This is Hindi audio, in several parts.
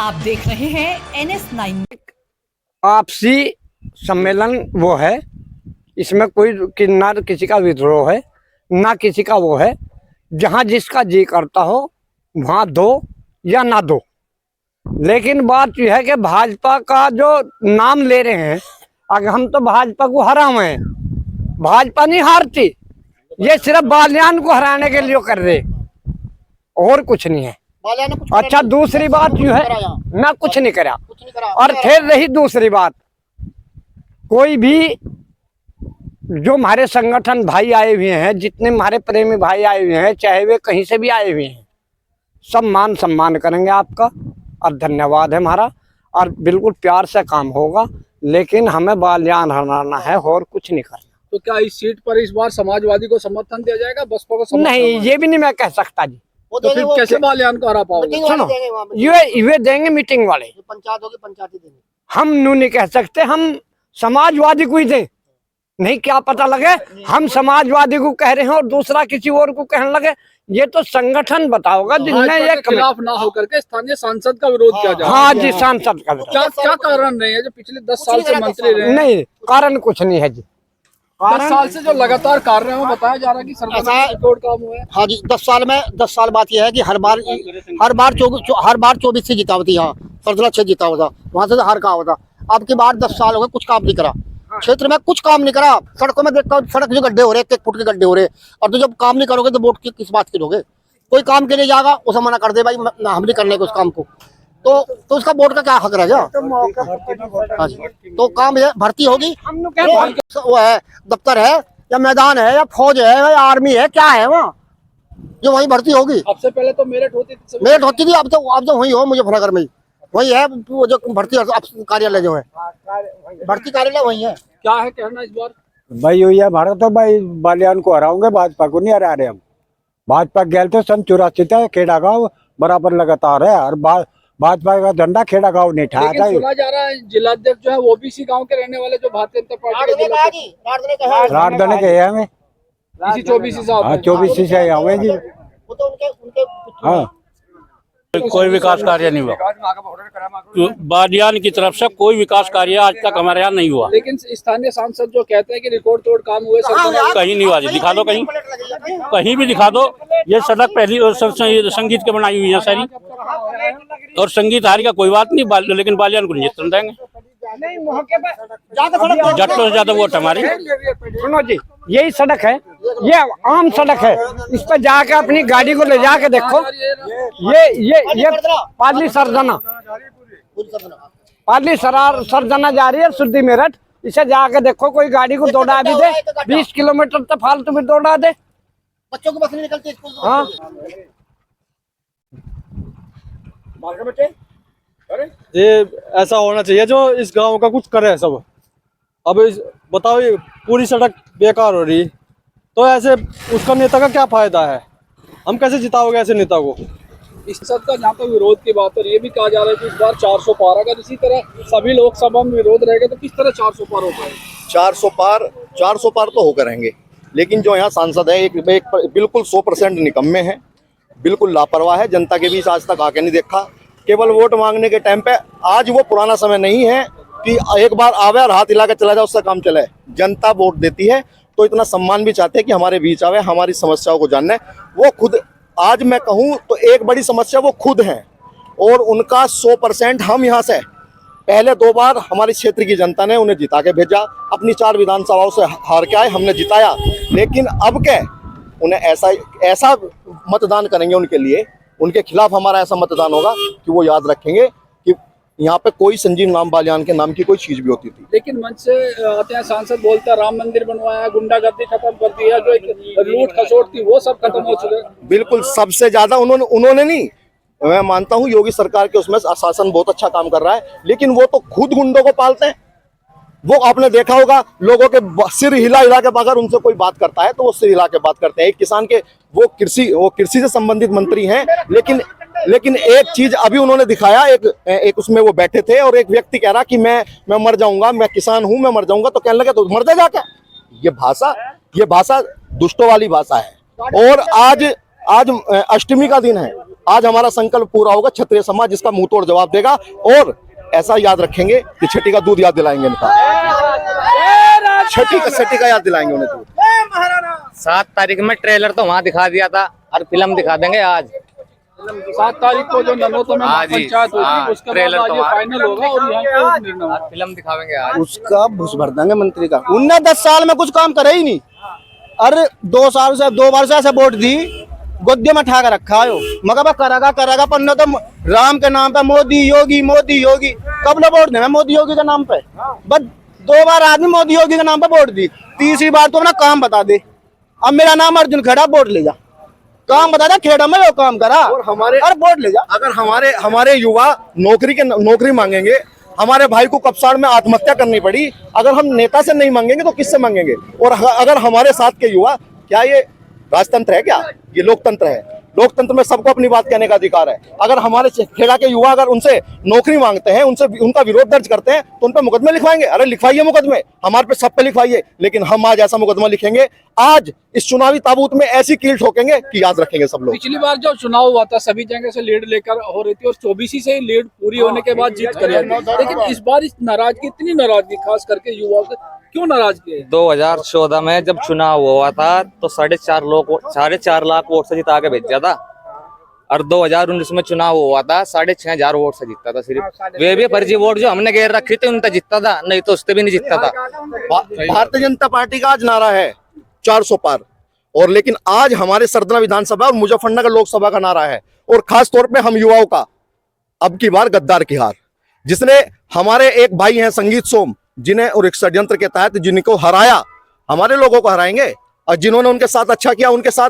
आप देख रहे हैं NS9। आपसी सम्मेलन वो है, इसमें कोई ना किसी का विद्रोह है ना किसी का वो है। जहां जिसका जी करता हो वहां दो या ना दो, लेकिन बात यह है कि भाजपा का जो नाम ले रहे हैं, अगर हम तो भाजपा को हराए हैं, भाजपा नहीं हारती, ये सिर्फ बालियान को हराने के लिए कर रहे, और कुछ नहीं है। अच्छा, दूसरी बात यू है, मैं कुछ नहीं करा। और फिर रही दूसरी बात, कोई भी जो हमारे संगठन भाई आए हुए हैं, जितने हमारे प्रेमी भाई आए हुए हैं, चाहे वे कहीं से भी आए हुए हैं, सब मान सम्मान करेंगे आपका और धन्यवाद है हमारा, और बिल्कुल प्यार से काम होगा। लेकिन हमें बालियान हराना है और कुछ नहीं करना। तो क्या इस सीट पर इस बार समाजवादी को समर्थन दिया जाएगा, बसपा को समर्थन? नहीं, ये भी नहीं मैं कह सकता जी। तो फिर कैसे बालियान को हरा पाओगे? सुनो, ये देंगे मीटिंग वाले, पंचायत होगी, पंचायत ही देंगे। हम नू नहीं कह सकते, हम समाजवादी को ही दें। नहीं, क्या पता लगे हम समाजवादी को कह रहे हैं और दूसरा किसी और को कहने लगे। ये तो संगठन बताओगा जिनने ये खिलाफ ना होकर के स्थानीय सांसद का विरोध किया जा रहा है। हाँ जी, सांसद का विरोध। क्या कारण नहीं है जो पिछले 10 साल से मंत्री रहे? नहीं, कारण कुछ नहीं है जी। 10 साल से जो लगातार कार्य है वो बताया जा रहा है कि सरकार रिकॉर्ड काम हुआ है। हाँ जी, 10 साल बात यह है कि हर बार 24 से जीता होती। यहाँ सरदला 6 जीता होता, वहां से हार का होता। अब की बार 10 साल हो गए, कुछ काम नहीं करा क्षेत्र में, कुछ काम नहीं करा। सड़कों में देखता हूँ, सड़क जो गड्ढे हो रहे, 1 फुट के गड्ढे हो रहे, और तो जब काम नहीं करोगे तो वोट किस बात के दोगे? कोई काम के लिए जाएगा, उसे मना कर दे, भाई हम नहीं करने को उस काम को, तो उसका वोट का क्या हक रह गया? हाँ जी, तो काम है, भर्ती होगी, वो है दफ्तर है या मैदान है या फौज है या आर्मी है, क्या है वहाँ जो वही भर्ती होगी? सबसे पहले तो मेरठ होती थी, अब तो वही हो, मुजफ्फरनगर में वही है वो जो भर्ती कार्यालय जो है, भर्ती कार्यालय वही है। क्या है कहना इस बार? भाई वही है भारत, तो भाई बालियान को हराओगे, भाजपा को नहीं हरा रहे हम। भाजपा गए थे सन 84 तक, खेड़ा गाँव बराबर लगातार है, और भाजपा का झंडा खेड़ा गाँव नहीं ठा था। सुना जा रहा है जिलाध्यक्ष जो है वो ओबीसी गांव के रहने वाले, जो भारतीय जनता पार्टी के राजधानी के है हमें, इसी 24 से। हाँ, 24 से आवे जी। हाँ, कोई विकास कार्य नहीं हुआ, बालियान की तरफ से कोई विकास कार्य आज तक हमारे यहाँ नहीं हुआ। लेकिन स्थानीय सांसद जो कहते हैं कि रिकॉर्ड तोड़ काम हुए, कहीं नहीं हुआ जी, दिखा दो कहीं भी दिखा दो। ये सड़क पहली और संगीत के बनाई हुई है सारी, और संगीत हारी का कोई बात नहीं, लेकिन बालियान को नहीं जितने देंगे। जट्टों से ज्यादा वोट हमारी। सुनो जी, यही सड़क है, ये आम सड़क है, इस पर जाके अपनी गाड़ी को ले जाके देखो। ये पाली सरजना जा रही है सुद्दी मेरठ, इसे जाके देखो, कोई गाड़ी को दौड़ा भी दे 20 किलोमीटर तो फालतू में दौड़ा दे। बच्चों को बस नहीं निकलती स्कूल। हाँ, ये ऐसा होना चाहिए जो इस गांव का कुछ करे सब। अब बताओ, ये पूरी सड़क बेकार हो रही, तो ऐसे उसका नेता का क्या फायदा है? हम कैसे जिताओगे ऐसे नेता को? इस सब का जहाँ तक विरोध की बात है, ये भी कहा जा रहा है कि इस बार 400 पार, अगर इसी तरह सभी लोकसभा में विरोध रहेगा तो किस तरह 400 पार हो पाएगा? 400 पार तो होकर रहेंगे, लेकिन जो यहाँ सांसद है एक बिल्कुल 100% निकम्मे हैं, बिल्कुल लापरवाह है, जनता के बीच आज तक आके नहीं देखा, केवल वोट मांगने के टाइम पे। आज वो पुराना समय नहीं है कि एक बार आवे और हाथ हिला के चला जाए, उससे काम चले। जनता वोट देती है तो इतना सम्मान भी चाहते हैं कि हमारे बीच आवे, हमारी समस्याओं को जानने। वो खुद, आज मैं कहूँ तो एक बड़ी समस्या वो खुद हैं, और उनका 100% हम यहाँ से पहले 2 बार हमारे क्षेत्र की जनता ने उन्हें जिता के भेजा, अपनी 4 विधानसभाओं से हार के आए, हमने जिताया। लेकिन अब क्या, उन्हें ऐसा मतदान करेंगे उनके लिए, उनके खिलाफ हमारा ऐसा मतदान होगा कि वो याद रखेंगे कि यहाँ पे कोई संजीव नाम बालियान के नाम की कोई चीज भी होती थी। लेकिन मंच से आते हैं सांसद, बोलता राम मंदिर बनवाया, गुंडागर्दी खत्म कर दिया, जो एक लूट खसोट थी वो सब खत्म हो चुके। बिल्कुल, सबसे ज्यादा उन्होंने नहीं, मैं मानता हूँ योगी सरकार के उसमें शासन बहुत अच्छा काम कर रहा है, लेकिन वो तो खुद गुंडों को पालते हैं। वो आपने देखा होगा, लोगों के सिर हिला के अगर उनसे कोई बात करता है तो वो सिर हिला के बात करते हैं। एक किसान के, वो कृषि से संबंधित मंत्री हैं, लेकिन एक चीज अभी उन्होंने दिखाया, एक उसमें वो बैठे थे और एक व्यक्ति कह रहा कि मैं मर जाऊंगा, मैं किसान हूं, मैं मर जाऊंगा, तो कहने लगे तो मर जा जाके। ये भाषा दुष्टों वाली भाषा है। और आज अष्टमी का दिन है, आज हमारा संकल्प पूरा होगा, क्षत्रिय समाज इसका मुंह तोड़ जवाब देगा और ऐसा याद रखेंगे कि छठी का दूध याद दिलाएंगे इनका, छठी का याद दिलाएंगे उन्हें दूध। 7 तारीख में ट्रेलर तो वहाँ दिखा दिया था और फिल्म दिखा देंगे आज। 7 तारीख को जो ननौता में पंचायत होगी उसका ट्रेलर तो फाइनल होगा और यहाँ पे निर्णय होगा। फिल्म दिखावेंगे आज। उसका भूस भर देंगे मंत्री का। उनने 10 साल में कुछ काम करे ही नहीं। अरे 2 साल से 2 बार से ऐसे वोट दी, गोद्दे में ठा कर रखा है मगर वह करेगा पन्ना तो राम के नाम पे मोदी योगी कब लोग वोट देना मोदी योगी के नाम पे। बस 2 बार आदमी मोदी योगी के नाम पे वोट दी, तीसरी बार तो अपना काम बता दे। अब मेरा नाम अर्जुन खड़ा, वोट ले जा, काम बता दे, खेड़ा में वो काम करा और हमारे अरे वोट ले जा। अगर हमारे युवा नौकरी मांगेंगे, हमारे भाई को कपसाड़ में आत्महत्या करनी पड़ी, अगर हम नेता से नहीं मांगेंगे तो किससे मांगेंगे। और अगर हमारे साथ के युवा, क्या ये राजतंत्र है, क्या ये लोकतंत्र है? लोकतंत्र में सबको अपनी बात कहने का अधिकार है। अगर हमारे खेड़ा के युवा अगर उनसे नौकरी मांगते हैं, उनसे उनका विरोध दर्ज करते हैं तो उन पर मुकदमे लिखवाएंगे। अरे लिखवाइए मुकदमे, हमारे पे सब पे लिखवाइए, लेकिन हम आज ऐसा मुकदमा लिखेंगे, आज इस चुनावी ताबूत में ऐसी कील ठोकेंगे कि याद रखेंगे सब लोग। पिछली बार जब चुनाव हुआ था सभी जगह से लीड लेकर हो रही थी और 24 से ही लीड पूरी होने के बाद जीत कर, लेकिन इस बार इस नाराजगी, इतनी नाराजगी खास करके युवाओं से क्यों नाराजगी है? 2014 में जब चुनाव हुआ था तो 4.5 लाख वोट से जिता के भेजा था और 2019 में चुनाव हुआ था 6,500 वोट से जीता था सिर्फ। वे भी फर्जी वोट जो हमने घेर रखी थी उनसे जीतता था, नहीं तो उससे भी नहीं जीतता था। भारतीय जनता पार्टी का आज नारा है 400 पार, और लेकिन आज हमारे सरदना विधानसभा और मुजफ्फरनगर लोकसभा का नारा है, और खास तौर पे हम युवाओं का अब की बार गद्दार की हार। जिसने हमारे एक भाई हैं संगीत सोम, जिन्हें और एक षड्यंत्र के तहत जिनको हराया, हमारे लोगों को हराएंगे, और जिन्होंने उनके साथ अच्छा किया उनके साथ,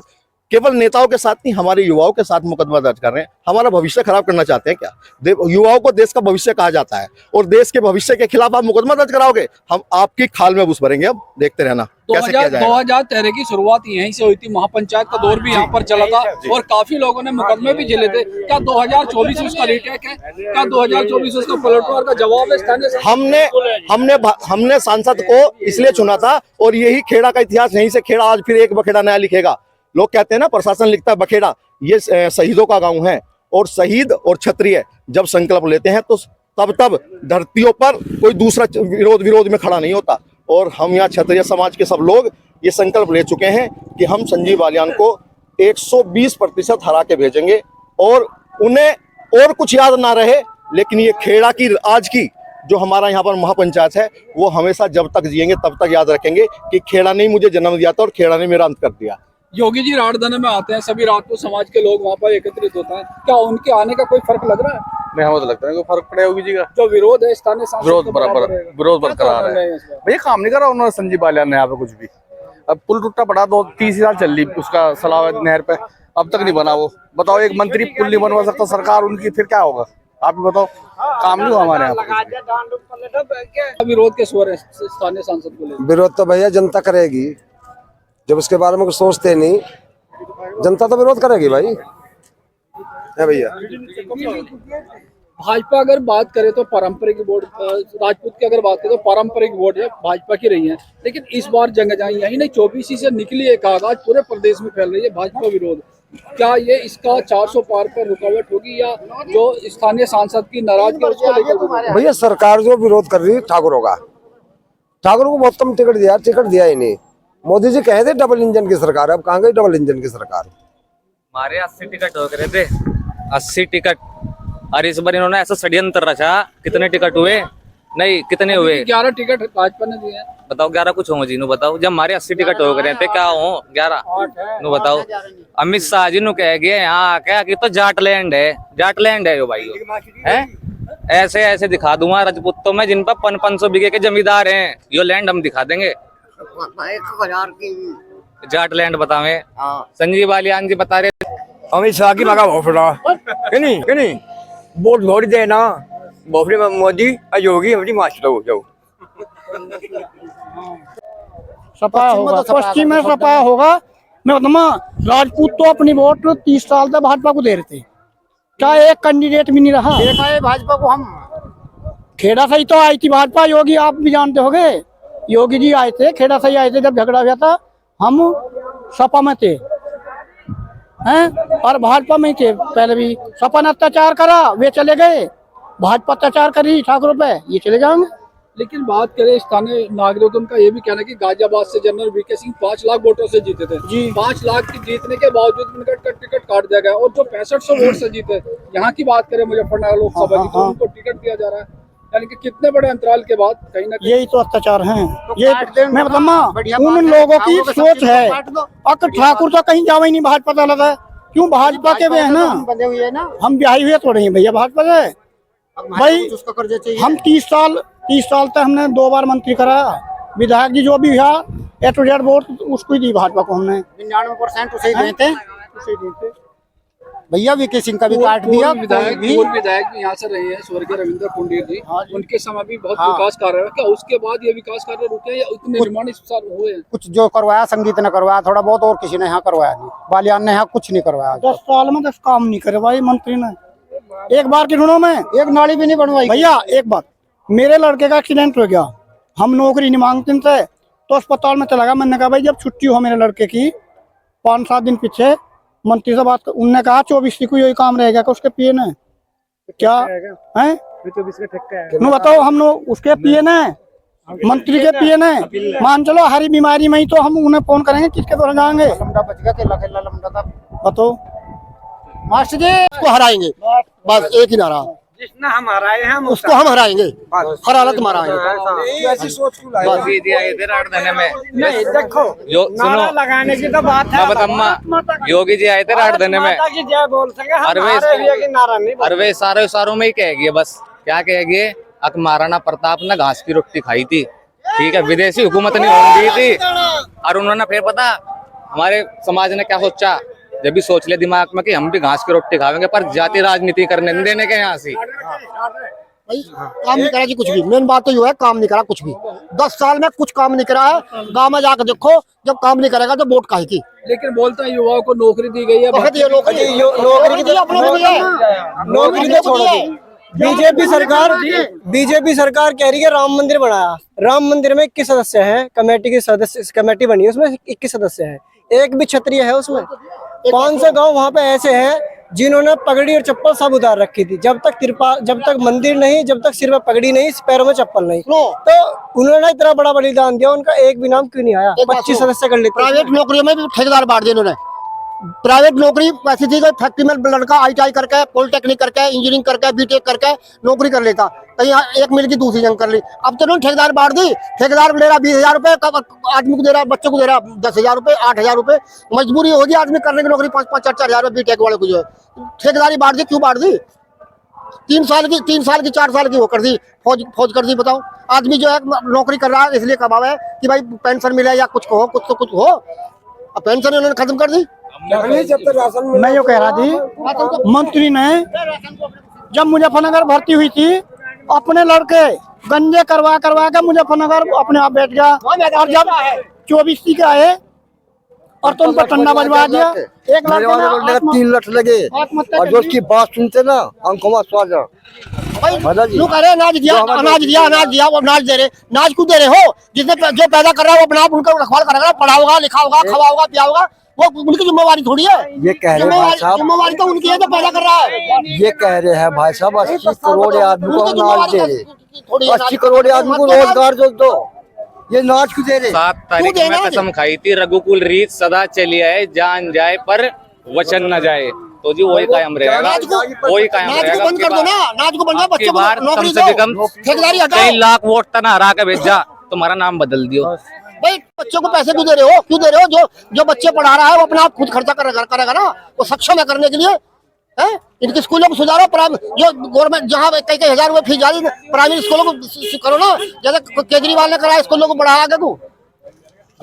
केवल नेताओं के साथ नहीं हमारे युवाओं के साथ मुकदमा दर्ज कर रहे हैं। हमारा भविष्य खराब करना चाहते हैं क्या? युवाओं को देश का भविष्य कहा जाता है, और देश के भविष्य के खिलाफ आप मुकदमा दर्ज कराओगे, हम आपकी खाल में घुस भरेंगे। अब देखते रहना कैसे किया जाएगा। 2013 की शुरुआत यहीं से हुई थी, महापंचायत का दौर भी यहाँ पर चला था और काफी लोगों ने मुकदमे भी झेले थे। क्या 2024 उसका रिटेक है? क्या 2024 उसका पलटवार का जवाब है? स्थानीय हमने सांसद को इसलिए चुना था, और यही खेड़ा का इतिहास, यहीं से खेड़ा आज फिर एक बखेड़ा नया लिखेगा। लोग कहते हैं ना प्रशासन लिखता है बखेड़ा, ये शहीदों का गांव है, और शहीद और क्षत्रिय जब संकल्प लेते हैं तो तब धरतियों पर कोई दूसरा विरोध में खड़ा नहीं होता। और हम यहाँ क्षत्रिय समाज के सब लोग ये संकल्प ले चुके हैं कि हम संजीव बालियान को 120% हरा के भेजेंगे, और उन्हें और कुछ याद ना रहे, लेकिन ये खेड़ा की आज की जो हमारा यहाँ पर महापंचायत है, वो हमेशा जब तक जिएंगे तब तक याद रखेंगे कि खेड़ा ने मुझे जन्म दिया था और खेड़ा ने मेरा अंत कर दिया। योगी जी राजधानी में आते हैं, सभी रात को समाज के लोग वहाँ पर एकत्रित होते हैं, क्या उनके आने का कोई फर्क लग रहा है? नहीं, हमें तो लगता है कोई फर्क पड़ेगा योगी जी का। जो विरोध है स्थानीय सांसद विरोध का बराबर, विरोध बरकरार है। भैया काम नहीं करा उन्होंने संजीव बालियान ने यहाँ पे कुछ भी। अब पुल टूटा पड़ा, 30 साल चल रही उसका सलावत नहर पे, अब तक नहीं बना। वो बताओ, एक मंत्री पुल नहीं बनवा सकता सरकार उनकी, फिर क्या होगा? आप ही बताओ, काम नहीं हुआ हमारे यहाँ। विरोध के स्वर है स्थानीय सांसद को लेकर। विरोध तो भैया जनता करेगी, जब उसके बारे में कुछ सोचते नहीं, जनता तो विरोध करेगी भाई, है भैया। भाजपा अगर बात करें तो पारंपरिक वोट, राजपूत की अगर बात करें तो पारंपरिक वोट है भाजपा की रही है, लेकिन इस बार जंग जाई यही नहीं 24 से निकली एक आगाज पूरे प्रदेश में फैल रही है भाजपा विरोध। क्या ये इसका 400 पार पर रुकावट होगी, या जो स्थानीय सांसद की नाराजगी उसको लेकर? भैया सरकार जो विरोध कर रही है ठाकुरों का, ठाकुरों को बहुत कम टिकट दिया ही नहीं। मोदी जी कहे थे डबल इंजन की सरकार, अब कहाँ गई डबल इंजन की सरकार? हमारे 80 टिकट हो गए थे, 80 टिकट, और इस बार इन्होंने ऐसा षड्यंत्र रचा। कितने टिकट हुए? नहीं, कितने हुए? 11 टिकट भाजपा ने दिए हैं। बताओ 11 कुछ होंगे जी, नु बताओ। जब हमारे 80 टिकट हो गए थे, क्या हो 11? नु बताओ। अमित शाह जी नु कह गए यहाँ क्या कि तो जाटलैंड है यो भाई, है ऐसे ऐसे दिखा दूंगा राजपूतों में जिन पर 500 बीघे के जमींदार हैं, यो लैंड हम दिखा देंगे। जाटलैंड बतावे संजीव बालियान जी बता रहे। अमित शाह की लगा भोफड़ा कि नहीं वोट छोड़ देना, भोफड़े में मोदी योगी हमारी मास्टर हो जाओ। सपा होगा, पश्चिम में सपा होगा। मैं बताऊँ, राजपूत तो अपनी वोट 30 साल तक भाजपा को दे रहे थे, क्या एक कैंडिडेट भी नहीं रहा। देखा है भाजपा को, हम खेड़ा से ही तो आई थी भाजपा। योगी आप भी जानते होंगे, योगी जी आए थे, खेड़ा से ही आए थे जब झगड़ा हुआ था, हम सपा में थे। हैं, और भाजपा में ही थे पहले भी। सपा ने अत्याचार करा, वे चले गए। भाजपा अत्याचार करी ठाकुरों पे, ये चले जाएंगे। लेकिन बात करें स्थानीय नागरिकों का ये भी कहना है कि गाजियाबाद से जनरल वीके सिंह 5 लाख वोटों से जीते थे जी। 5 लाख की जीतने के बावजूद उनका टिकट काट दिया गया, और जो 6500 वोट से जीते, यहाँ की बात करें मुजफ्फरनगर लोकसभा की, तो उनको टिकट दिया जा रहा है, यानी कि कितने बड़े अंतराल के बाद कहीं ना कहीं यही तो अत्याचार है। ये मैं बताऊँ, उन लोगों की सोच है। अब ठाकुर तो कहीं जावा ही नहीं, भाजपा तो अलग है। क्यों भाजपा के वे है ना, बंधे हुए हैं ना हम ब्याही हुए थोड़े हैं भैया भाजपा से। भाई हम 30 साल तक हमने 2 बार मंत्री करा, विधायक जी जो भी हुआ A to Z वोट उसको ही दी भाजपा को हमने। 99% उसे ही देते भैया। वीके सिंह का भी काट दिया। विधायक भी यहाँ से रहे हैं, स्वर्गीय रविंद्र कुंडीर जी, उनके समय भी बहुत विकास कार्य है। क्या उसके बाद ये विकास कार्य रुके या उतने निर्माण इस साल हुए हैं? कुछ जो करवाया संगीत ने करवाया थोड़ा बहुत, और किसी ने यहाँ करवाया नहीं। बालियान ने यहाँ कुछ नहीं करवाया। 10 साल में 10 काम नहीं करे भाई मंत्री ने। एक बार की ढूंढो में एक नाली भी नहीं बनवाई भैया। एक बात, मेरे लड़के का एक्सीडेंट हो गया, हम नौकरी नहीं मांगते थे, तो अस्पताल में चला गया। मैंने कहा भाई जब छुट्टी हो मेरे लड़के की 5-7 दिन पीछे मंत्री से बात कर, उनने कहा 24 को यही काम रहेगा कि उसके पिए ने क्या है 24 का ठेका है। बताओ हम लोग उसके पिए ने, मंत्री के पिए ने, मान चलो हरी बीमारी में ही तो हम उन्हें फोन करेंगे, किसके द्वारा जाएंगे? बताओ मास्टर जी उसको हराएंगे, बस एक ही नारा, जिसने हम हराए हैं उसको हम हराएंगे, हर हालत में हराएंगे। ऐसी सोच क्यों लाई? नहीं देखो जो सुनो लगाने की तो बात है। योगी जी आए थे रात देने में, जय बोल सके हम अरवे नारा नहीं। अरवे सारों में ही कहेगी, बस क्या कहेगी, अक महाराणा प्रताप ने घास की रोटी खाई थी, ठीक है, विदेशी हुकूमत नहीं होने दी थी। और उन्होंने फिर पता हमारे समाज ने क्या सोचा, जब भी सोच ले दिमाग में कि हम भी घास की रोटी खाएंगे, पर जाति राजनीति करने नहीं देने के यहाँ से। भाई काम नहीं करा जी कुछ भी। मेन बात तो ये है, काम नहीं करा कुछ भी। 10 साल में कुछ काम नहीं करा है। गाँव में जाकर देखो, जब काम नहीं करेगा तो वोट काहे की। लेकिन बोलते हैं युवाओं को नौकरी दी गई है, नौकरी दी, अपनों को दी है। नौकरी तो छोड़ दी। बीजेपी सरकार कह रही है राम मंदिर बनाया। राम मंदिर में 21 सदस्य हैं, कमेटी बनी है, उसमें 21 सदस्य हैं, एक भी क्षत्रिय है उसमें। 500 गांव वहां पे ऐसे हैं जिन्होंने पगड़ी और चप्पल सब उतार रखी थी। जब तक मंदिर नहीं, जब तक सिर में पगड़ी नहीं, पैरों में चप्पल नहीं, तो उन्होंने इतना बड़ा बलिदान दिया, उनका एक भी नाम क्यों नहीं आया? 25 सदस्य कर लेते। प्राइवेट नौकरियों में भी ठेकेदार बांट दिए इन्होंने। प्राइवेट नौकरी पैसे दी गई, फैक्ट्री में लड़का ITI करके, पॉलिटेक्निक करके, इंजीनियरिंग करके, BTech करके नौकरी कर लेता, कहीं एक मिल की दूसरी जंग कर ली। अब तो उन्होंने ठेकेदार बांट दी। ठेकेदार ले रहा 20,000 रुपए, आदमी को दे रहा, बच्चों को दे रहा 10,000 रुपए, 8,000 रुपए। मजबूरी होगी आदमी करने की नौकरी 5-5, 4-4 रुपए BTech वाले को जो है ठेकेदारी बांट दी। क्यों बांट दी? 3 साल की 4 साल की वो कर दी, फौज कर दी। बताओ, आदमी जो है नौकरी कर रहा है इसलिए कमावा है कि भाई पेंशन मिले या कुछ हो, कुछ तो कुछ हो। अब पेंशन उन्होंने खत्म कर दी। जब तक राशन मैं यो कह रहा थी, मंत्री ने जब मुजफ्फरनगर भर्ती हुई थी, अपने लड़के गंजे करवा के मुजफ्फरनगर अपने आप बैठ गया। और जब 24 के आए और तुम पर ठंडा बजवा दिया। एक लड़के 3 लाख लगे, और जो उसकी बात सुनते ना आंखों स्वाद। लोग कह रहे अनाज दिया, वो अनाज दे रहे, अनाज क्यों दे रहे हो? जिसने जो पैदा कर रहा है वो अपना आप उनका रखवाल करेगा, पढ़ाओगा, लिखाओगा, खवाओगा, पियाओगा, वो उनकी जिम्मेवारी थोड़ी है। ये कह रहे हैं भाई साहब, जिम्मेवारी तो उनकी है जो पैदा कर रहा है। ये कह रहे हैं भाई साहब 80 करोड़ आदमी को अनाज दे रहे, 80 करोड़ आदमी को रोजगार दो, ये नाच क्यों दे रहे? 7 तारीख में कसम खाई थी, रघुकुल रीत सदा चली आए, जान जाए पर वचन न जाए। तो जी वही कायम रहेगा, वही कायम रहेगा। बंद कर दो ना, नाच को बंद आपकी बार कम से कम कई लाख वोट तना हरा के भेजा, तुम्हारा नाम बदल दियो। भाई बच्चों को पैसे क्यों दे रहे हो? क्यों दे रहे हो? जो बच्चे पढ़ा रहा है वो अपना आप खुद खर्चा करेगा ना, वो सक्षम है करने के लिए। है इनके स्कूलों को सुधारो, जो गवर्नमेंट जहाँ कई 1,000 रुपए फीस जा रही है, प्राइवेट स्कूलों को करो ना, जैसे केजरीवाल ने करा स्कूलों को बढ़ाया आगे को।